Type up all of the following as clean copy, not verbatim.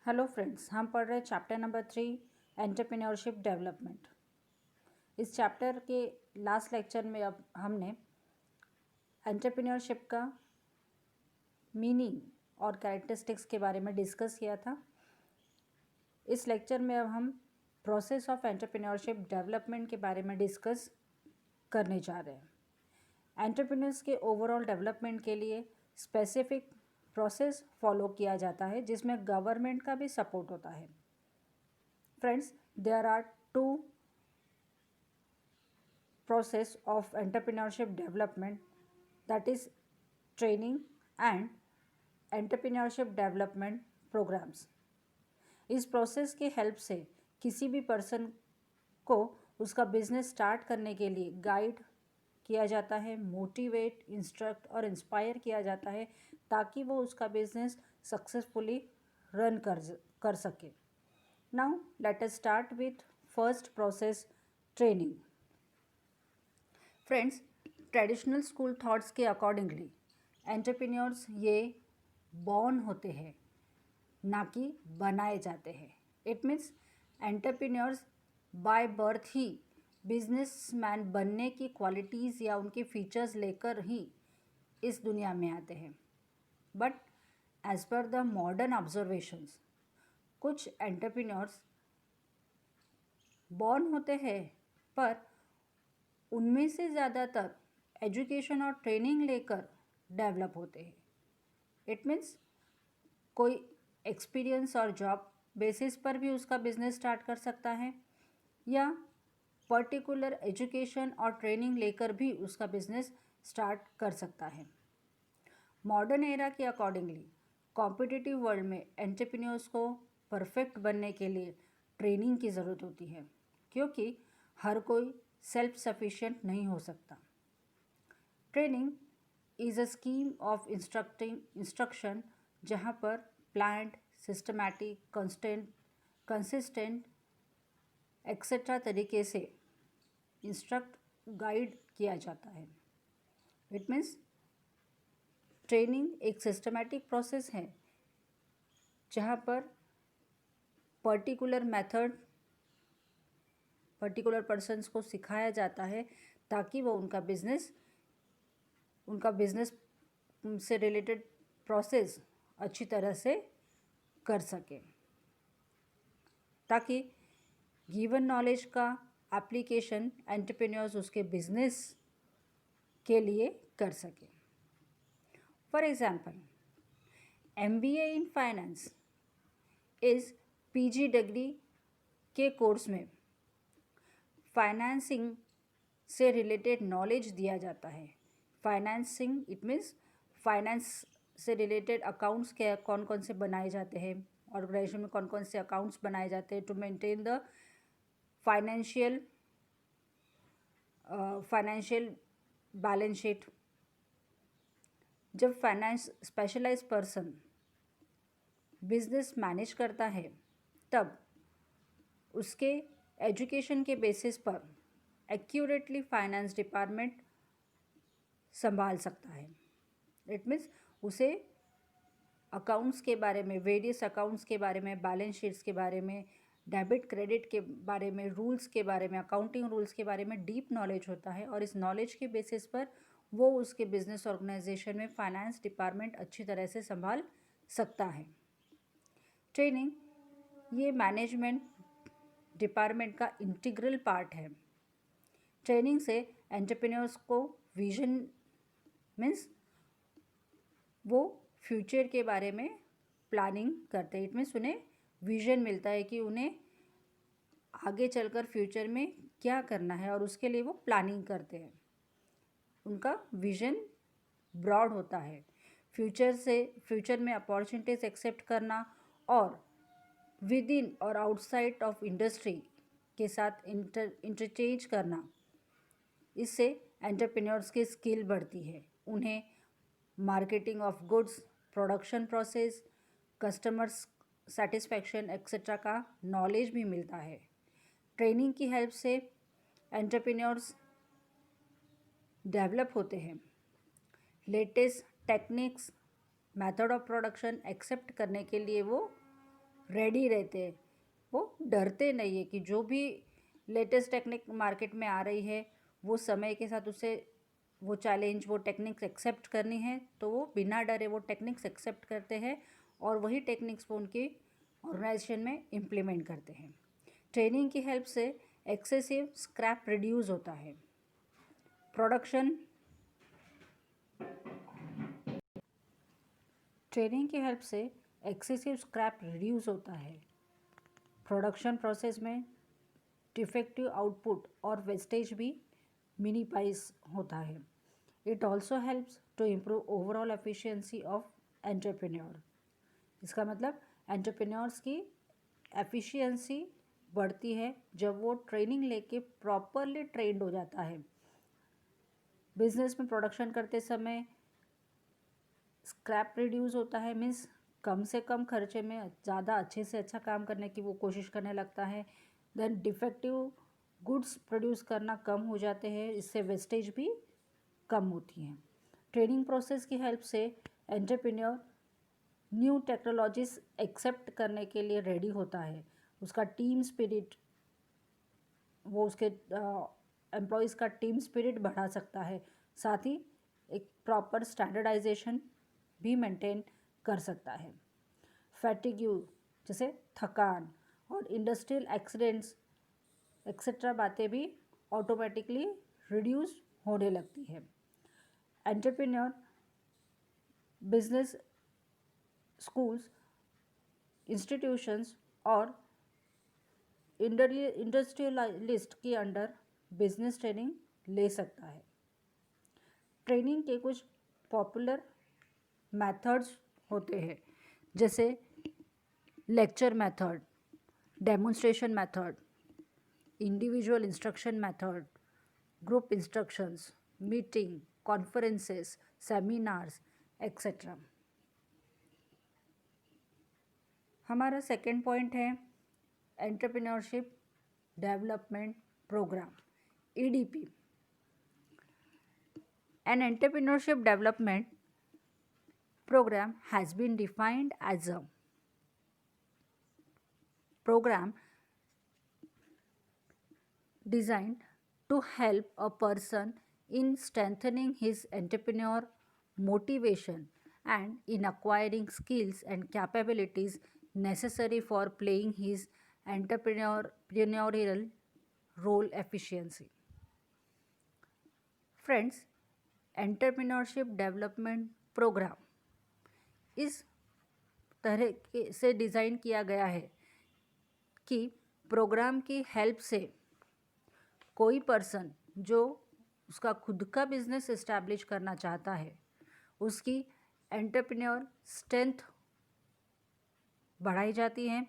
Hello friends, हम पढ़ रहे हैं चैप्टर नंबर 3 एंटरप्रेन्योरशिप डेवलपमेंट। इस चैप्टर के लास्ट लेक्चर में अब हमने एंटरप्रेन्योरशिप का मीनिंग और कैरेक्टरिस्टिक्स के बारे में डिस्कस किया था। इस लेक्चर में अब हम प्रोसेस ऑफ एंटरप्रेन्योरशिप डेवलपमेंट के बारे में डिस्कस करने जा रहे हैं। एंटरप्रेन्योर्स के ओवरऑल डेवलपमेंट के लिए स्पेसिफिक प्रोसेस फॉलो किया जाता है जिसमें गवर्नमेंट का भी सपोर्ट होता है। Friends, there are two process of entrepreneurship development, that is training and entrepreneurship development programs. इस प्रोसेस के हेल्प से किसी भी पर्सन को उसका बिजनेस स्टार्ट करने के लिए गाइड किया जाता है, मोटिवेट, इंस्ट्रक्ट और इंस्पायर किया जाता है ताकि वो उसका बिजनेस सक्सेसफुली रन कर सके। Now let us start with first process, training. Friends, traditional school thoughts के अकॉर्डिंगली एंटरप्रेन्योर्स ये बॉर्न होते हैं ना कि बनाए जाते हैं। It means entrepreneurs by birth he businessman बनने की क्वालिटीज़ या उनके फीचर्स लेकर ही इस दुनिया में आते हैं। But as per the modern observations कुछ एंटरप्रेन्योर्स बॉर्न होते हैं पर उनमें से ज़्यादातर एजुकेशन और ट्रेनिंग लेकर डेवलप होते हैं। इट मीन्स कोई एक्सपीरियंस और जॉब बेसिस पर भी उसका बिजनेस स्टार्ट कर सकता है या पर्टिकुलर एजुकेशन और ट्रेनिंग लेकर भी उसका बिजनेस स्टार्ट कर सकता है। मॉडर्न एरा के अकॉर्डिंगली कॉम्पिटिटिव वर्ल्ड में एंटरप्रेन्योर्स को परफेक्ट बनने के लिए ट्रेनिंग की ज़रूरत होती है क्योंकि हर कोई सेल्फ सफिशिएंट नहीं हो सकता। Training is a scheme of instruction जहाँ पर प्लान्ड, सिस्टमैटिक, कंसिस्टेंट एक्सेट्रा तरीके से इंस्ट्रक्ट गाइड किया जाता है। इट मीन्स ट्रेनिंग एक सिस्टमैटिक प्रोसेस है जहाँ पर पर्टिकुलर मेथड पर्टिकुलर पर्सन्स को सिखाया जाता है ताकि वो उनका बिजनेस से रिलेटेड प्रोसेस अच्छी तरह से कर सके ताकि गिवन नॉलेज का एप्लीकेशन एंटरप्रेन्योर्स उसके बिजनेस के लिए कर सके। For example, MBA in finance इस PG डिग्री के कोर्स में फाइनेंसिंग से रिलेटेड नॉलेज दिया जाता है। फाइनेंसिंग इट मीन्स फाइनेंस से रिलेटेड अकाउंट्स के कौन कौन से बनाए जाते हैं, ऑर्गेनाइजेशन में कौन कौन से अकाउंट्स बनाए जाते हैं to maintain the financial balance sheet. जब finance specialise person business manage करता है तब उसके एजुकेशन के बेसिस पर एक्यूरेटली फाइनेंस डिपार्टमेंट संभाल सकता है। इट मीन्स उसे अकाउंट्स के बारे में, वेरियस अकाउंट्स के बारे में, बैलेंस शीट्स के बारे में, डेबिट क्रेडिट के बारे में, रूल्स के बारे में, अकाउंटिंग रूल्स के बारे में डीप नॉलेज होता है और इस नॉलेज के बेसिस पर वो उसके बिजनेस ऑर्गेनाइजेशन में फाइनेंस डिपार्टमेंट अच्छी तरह से संभाल सकता है। ट्रेनिंग ये मैनेजमेंट डिपार्टमेंट का इंटीग्रल पार्ट है। ट्रेनिंग से एंटरप्रेन्योर्स को विजन मीन्स वो फ्यूचर के बारे में प्लानिंग करते हैं। इट मीन्स उन्हें विजन मिलता है कि उन्हें आगे चलकर फ्यूचर में क्या करना है और उसके लिए वो प्लानिंग करते हैं। उनका विजन ब्रॉड होता है। फ्यूचर में अपॉर्चुनिटीज़ एक्सेप्ट करना और विद इन और आउटसाइड ऑफ इंडस्ट्री के साथ इंटरचेंज करना, इससे एंटरप्रेन्योर्स की स्किल बढ़ती है। उन्हें marketing of goods, production process, customers satisfaction etcetera का नॉलेज भी मिलता है। ट्रेनिंग की हेल्प से एंटरप्रेन्योर्स डेवलप होते हैं। Latest techniques, method of production accept करने के लिए वो रेडी रहते हैं, वो डरते नहीं है कि जो भी लेटेस्ट टेक्निक मार्केट में आ रही है वो समय के साथ उसे वो चैलेंज वो टेक्निक्स एक्सेप्ट करनी है, तो वो बिना डरे वो टेक्निक्स एक्सेप्ट करते हैं और वही टेक्निक्स वो उनकी ऑर्गेनाइजेशन में इम्प्लीमेंट करते हैं। ट्रेनिंग की हेल्प से एक्सेसिव स्क्रैप रिड्यूस होता है। प्रोडक्शन ट्रेनिंग की हेल्प से एक्सेसिव स्क्रैप रिड्यूस होता है। प्रोडक्शन प्रोसेस में डिफेक्टिव आउटपुट और वेस्टेज भी मिनिमाइज होता है। It also helps to improve overall efficiency of entrepreneur. इसका मतलब एंटरप्रेन्योर्स की एफिशिएंसी बढ़ती है जब वो ट्रेनिंग लेके प्रॉपरली ट्रेंड हो जाता है। बिजनेस में प्रोडक्शन करते समय स्क्रैप रिड्यूस होता है, मीन्स कम से कम खर्चे में ज़्यादा अच्छे से अच्छा काम करने की वो कोशिश करने लगता है। देन डिफेक्टिव गुड्स प्रोड्यूस करना कम हो जाते हैं, इससे वेस्टेज भी कम होती हैं। ट्रेनिंग प्रोसेस की हेल्प से एंटरप्रेन्योर न्यू टेक्नोलॉजीज एक्सेप्ट करने के लिए रेडी होता है। उसका टीम स्पिरिट, वो उसके एम्प्लॉयज़ का टीम स्पिरिट बढ़ा सकता है, साथ ही एक प्रॉपर स्टैंडर्डाइजेशन भी मेंटेन कर सकता है। फैटिग्यू जैसे थकान और इंडस्ट्रियल एक्सीडेंट्स एक्सेट्रा बातें भी ऑटोमेटिकली रिड्यूस होने लगती है। एंटरप्रेन्योर बिजनेस स्कूल्स, इंस्टीट्यूशंस और इंडस्ट्रियलिस्ट के अंडर बिजनेस ट्रेनिंग ले सकता है। ट्रेनिंग के कुछ पॉपुलर मेथड्स होते हैं, जैसे lecture method, demonstration method, individual instruction method, group instructions, meeting, conferences, seminars etcetera. हमारा सेकेंड पॉइंट है entrepreneurship development programme, EDP। An entrepreneurship development program has been defined as a program designed to help a person in strengthening his entrepreneur motivation and in acquiring skills and capabilities necessary for playing his entrepreneurial role efficiency. Friends, entrepreneurship development programme इस तरह के से design किया गया है कि programme की help से कोई पर्सन जो उसका खुद का बिजनेस इस्टेब्लिश करना चाहता है, उसकी एंटरप्रेन्योर स्ट्रेंथ बढ़ाई जाती है,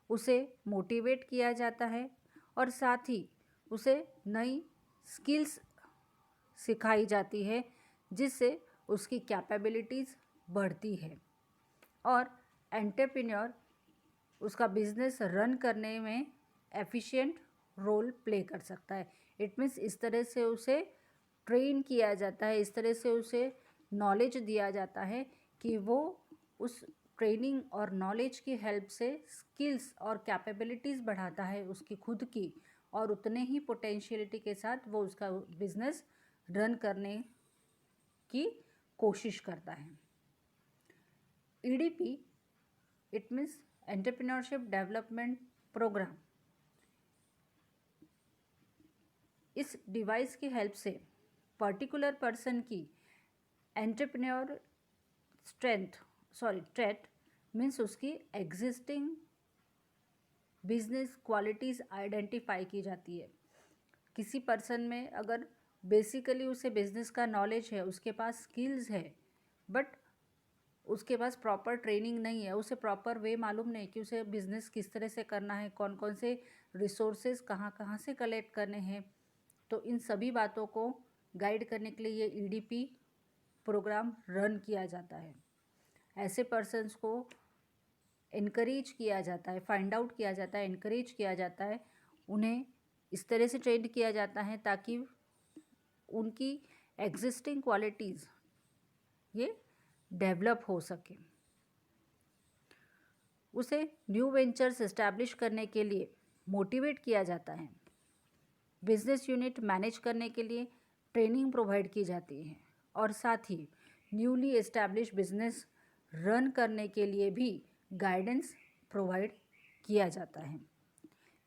उसे मोटिवेट किया जाता है और साथ ही उसे नई स्किल्स सिखाई जाती है, जिससे उसकी कैपेबिलिटीज़ बढ़ती है और एंटरप्रेन्योर उसका बिजनेस रन करने में एफिशिएंट रोल प्ले कर सकता है। इट मीन्स इस तरह से उसे ट्रेन किया जाता है, इस तरह से उसे नॉलेज दिया जाता है कि वो उस ट्रेनिंग और नॉलेज की हेल्प से स्किल्स और कैपेबिलिटीज़ बढ़ाता है उसकी खुद की, और उतने ही पोटेंशियलिटी के साथ वो उसका बिजनेस रन करने की कोशिश करता है। EDP it means entrepreneurship development programme. इस डिवाइस की हेल्प से पर्टिकुलर पर्सन की एंटरप्रेन्योर ट्रेट मीन्स उसकी एग्जिस्टिंग बिजनेस क्वालिटीज़ आइडेंटिफाई की जाती है। किसी पर्सन में अगर बेसिकली उसे बिजनेस का नॉलेज है, उसके पास स्किल्स है, बट उसके पास प्रॉपर ट्रेनिंग नहीं है, उसे प्रॉपर वे मालूम नहीं कि उसे बिज़नेस किस तरह से करना है, कौन कौन से रिसोर्सेज कहाँ कहाँ से कलेक्ट करने हैं, तो इन सभी बातों को गाइड करने के लिए ये EDP प्रोग्राम रन किया जाता है। ऐसे पर्सन्स को इनकरेज किया जाता है, फाइंड आउट किया जाता है, इनकरेज किया जाता है, उन्हें इस तरह से ट्रेन किया जाता है ताकि उनकी एग्जिस्टिंग क्वालिटीज़ ये डेवलप हो सके। उसे न्यू वेंचर्स इस्टेब्लिश करने के लिए मोटिवेट किया जाता है। बिजनेस यूनिट मैनेज करने के लिए ट्रेनिंग प्रोवाइड की जाती है और साथ ही न्यूली एस्टैब्लिश बिजनेस रन करने के लिए भी गाइडेंस प्रोवाइड किया जाता है।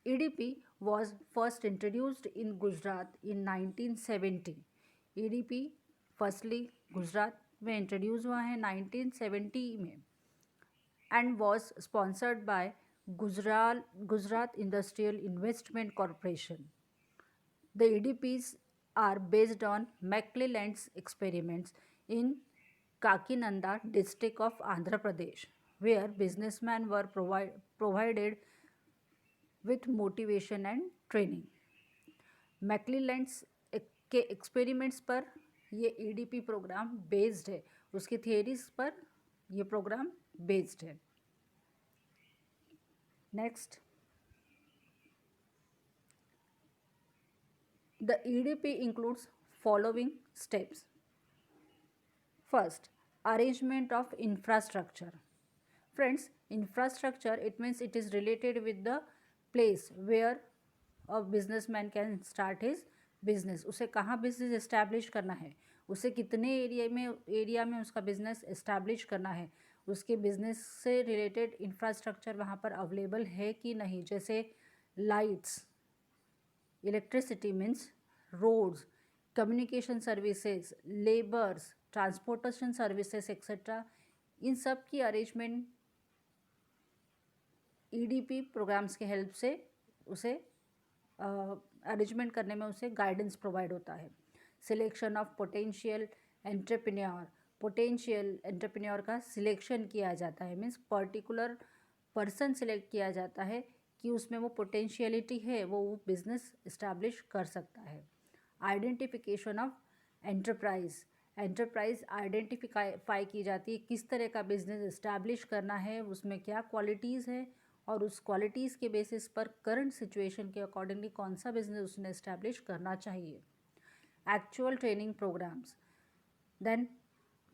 EDP was first introduced in Gujarat in 1970। EDP firstly Gujarat में इंट्रोड्यूस हुआ है 1970 में and was sponsored by Gujarat Industrial Investment Corporation। The EDPs are based on McClelland's experiments in Kakinada district of Andhra Pradesh, where businessmen were provided with motivation and training। मैक्लीलैंड्स के experiments पर ये EDP programme based है, उसकी theories पर ये programme based है। Next, the EDP includes following steps. First, arrangement of infrastructure. Friends, infrastructure it means it is related with the place where a businessman can start his business. उसे कहाँ business establish करना है, उसे कितने area में उसका business establish करना है, उसके बिजनेस से रिलेटेड इंफ्रास्ट्रक्चर वहाँ पर अवेलेबल है कि नहीं, जैसे lights, electricity means roads, communication services, labours, transportation services etcetera. इन सब की अरेंजमेंट ईडीपी प्रोग्राम्स के हेल्प से उसे अरेंजमेंट करने में उसे गाइडेंस प्रोवाइड होता है। सिलेक्शन ऑफ पोटेंशियल एंटरप्रेन्योर का सिलेक्शन किया जाता है, मीन्स पर्टिकुलर पर्सन सिलेक्ट किया जाता है कि उसमें वो पोटेंशियलिटी है, वो बिजनेस इस्टेब्लिश कर सकता है। आइडेंटिफिकेशन ऑफ एंटरप्राइज आइडेंटिफाई की जाती है, किस तरह का बिजनेस इस्टेब्लिश करना है, उसमें क्या क्वालिटीज़ है और उस क्वालिटीज़ के बेसिस पर करंट सिचुएशन के अकॉर्डिंगली कौन सा बिजनेस उसने इस्टेब्लिश करना चाहिए। एक्चुअल ट्रेनिंग प्रोग्राम्स, देन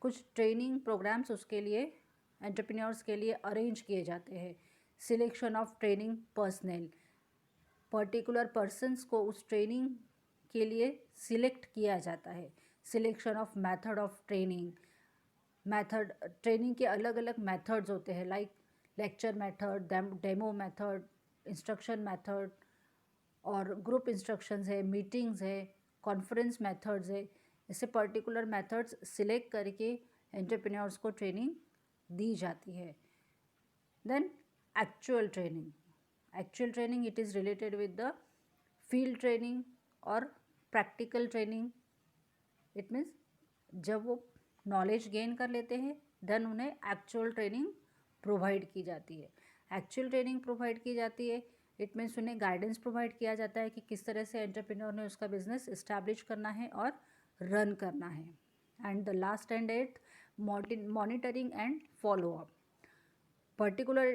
कुछ ट्रेनिंग प्रोग्राम्स उसके लिए एंटरप्रेन्योर्स के लिए अरेंज किए जाते हैं। Selection of training personal, particular persons को उस ट्रेनिंग के लिए सिलेक्ट किया जाता है। Selection of method of training, training के अलग अलग मेथड्स होते हैं, like lecture method, demo method, instruction method और ग्रुप इंस्ट्रक्शंस है, मीटिंग्स है, कॉन्फ्रेंस मेथड्स है। ऐसे पर्टिकुलर मेथड्स सिलेक्ट करके एंटरप्रेन्योर्स को ट्रेनिंग दी जाती है। Then actual training it is related with the field training और प्रैक्टिकल ट्रेनिंग। इट मीन्स जब वो नॉलेज गेन कर लेते हैं देन उन्हें एक्चुअल ट्रेनिंग प्रोवाइड की जाती है। एक्चुअल ट्रेनिंग प्रोवाइड की जाती है इट मीन्स उन्हें गाइडेंस प्रोवाइड किया जाता है कि किस तरह से एंटरप्रेन्योर ने उसका बिजनेस इस्टेब्लिश करना है और रन करना है। And the last and eight, monitoring and follow up. Particular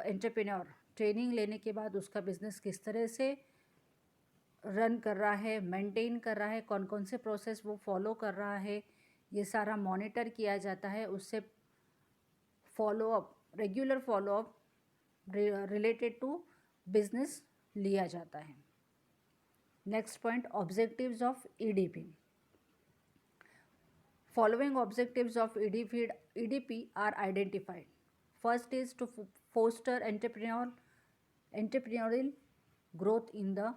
entrepreneur training लेने के बाद उसका बिजनेस किस तरह से रन कर रहा है, मेंटेन कर रहा है, कौन कौन से प्रोसेस वो फॉलो कर रहा है, ये सारा मॉनिटर किया जाता है। उससे follow up, regular follow up related to business लिया जाता है। Next point, objectives of EDP. Following objectives of EDP are identified. First is to foster entrepreneurial growth in the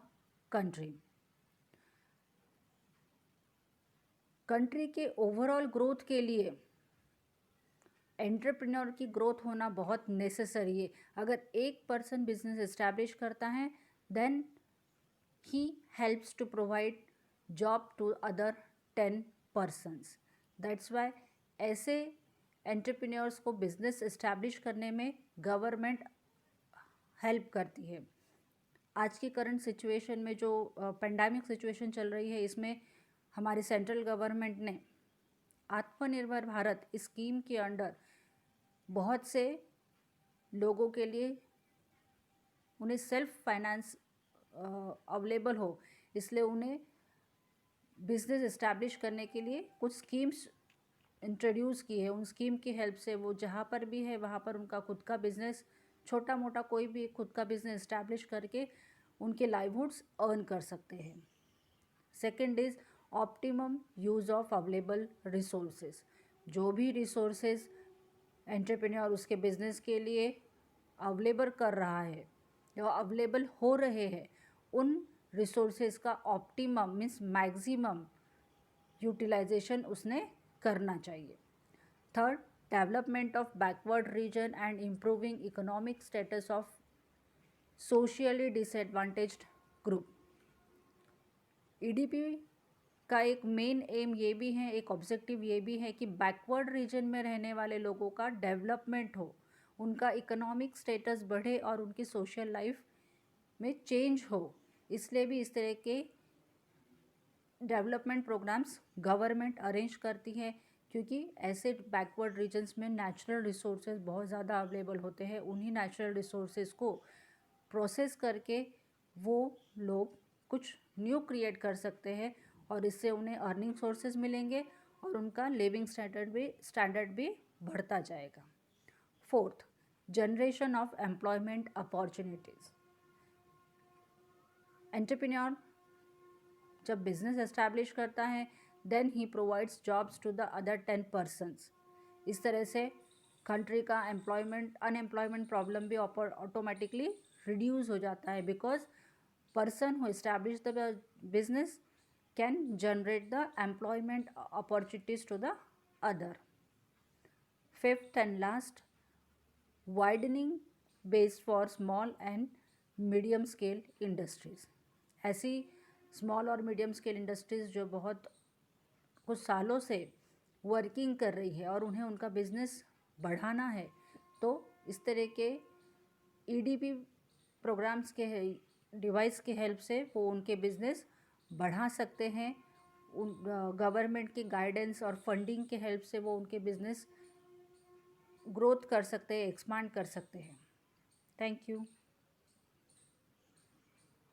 country के ओवरऑल ग्रोथ के लिए एंटरप्रेन्योर की ग्रोथ होना बहुत नेसेसरी है। अगर एक पर्सन बिजनेस इस्टेब्लिश करता है then he helps to provide job to other 10 persons. That's why ऐसे एंटरप्रेन्योर्स को बिजनेस इस्टेब्लिश करने में गवर्नमेंट हेल्प करती है। आज की करंट सिचुएशन में जो पेंडेमिक सिचुएशन चल रही है, इसमें हमारी सेंट्रल गवर्नमेंट ने आत्मनिर्भर भारत स्कीम के अंडर बहुत से लोगों के लिए उन्हें सेल्फ फाइनेंस अवेलेबल हो, इसलिए उन्हें बिजनेस इस्टेब्लिश करने के लिए कुछ स्कीम्स इंट्रोड्यूस की है, उन स्कीम की हेल्प से वो जहाँ पर भी है वहाँ पर उनका खुद का बिजनेस, छोटा मोटा कोई भी खुद का बिजनेस इस्टेब्लिश करके उनके लाइवहुड्स अर्न कर सकते हैं। Second is optimum use of available resources. जो भी रिसोर्सेज एंटरप्रेन्योर उसके बिजनेस के लिए अवेलेबल कर रहा है या अवेलेबल हो रहे हैं, उन रिसोर्सेज का ऑप्टिमम मीन्स मैक्सिमम यूटिलाइजेशन उसने करना चाहिए। Third, development of backward region and improving economic status of socially disadvantaged group. EDP का एक मेन एम ये भी है, एक ऑब्जेक्टिव ये भी है कि बैकवर्ड रीजन में रहने वाले लोगों का डेवलपमेंट हो, उनका इकोनॉमिक स्टेटस बढ़े और उनकी सोशल लाइफ में चेंज हो। इसलिए भी इस तरह के डेवलपमेंट प्रोग्राम्स गवर्नमेंट अरेंज करती है, क्योंकि ऐसे बैकवर्ड रीजन्स में नेचुरल रिसोर्सेज बहुत ज़्यादा अवेलेबल होते हैं। उन्हीं नेचुरल रिसोर्सेज को प्रोसेस करके वो लोग कुछ न्यू क्रिएट कर सकते हैं और इससे उन्हें अर्निंग सोर्सेज मिलेंगे और उनका लिविंग स्टैंडर्ड भी बढ़ता जाएगा। Fourth, generation of employment opportunities. Entrepreneur जब बिजनेस एस्टैब्लिश करता है then he provides jobs to the other 10 persons. इस तरह से कंट्री का अनएम्प्लॉयमेंट प्रॉब्लम भी ऑटोमेटिकली रिड्यूस हो जाता है, because person who established the business can generate the employment opportunities to the other. Fifth and last, widening base for small and medium scale industries. ऐसी small और medium scale industries जो बहुत कुछ सालों से वर्किंग कर रही है और उन्हें उनका बिजनेस बढ़ाना है, तो इस तरह के ईडीपी प्रोग्राम्स के डिवाइस की हेल्प से वो उनके बिजनेस बढ़ा सकते हैं। उन गवर्नमेंट की गाइडेंस और फंडिंग के हेल्प से वो उनके बिजनेस ग्रोथ कर सकते हैं, एक्सपांड कर सकते हैं। Thank you.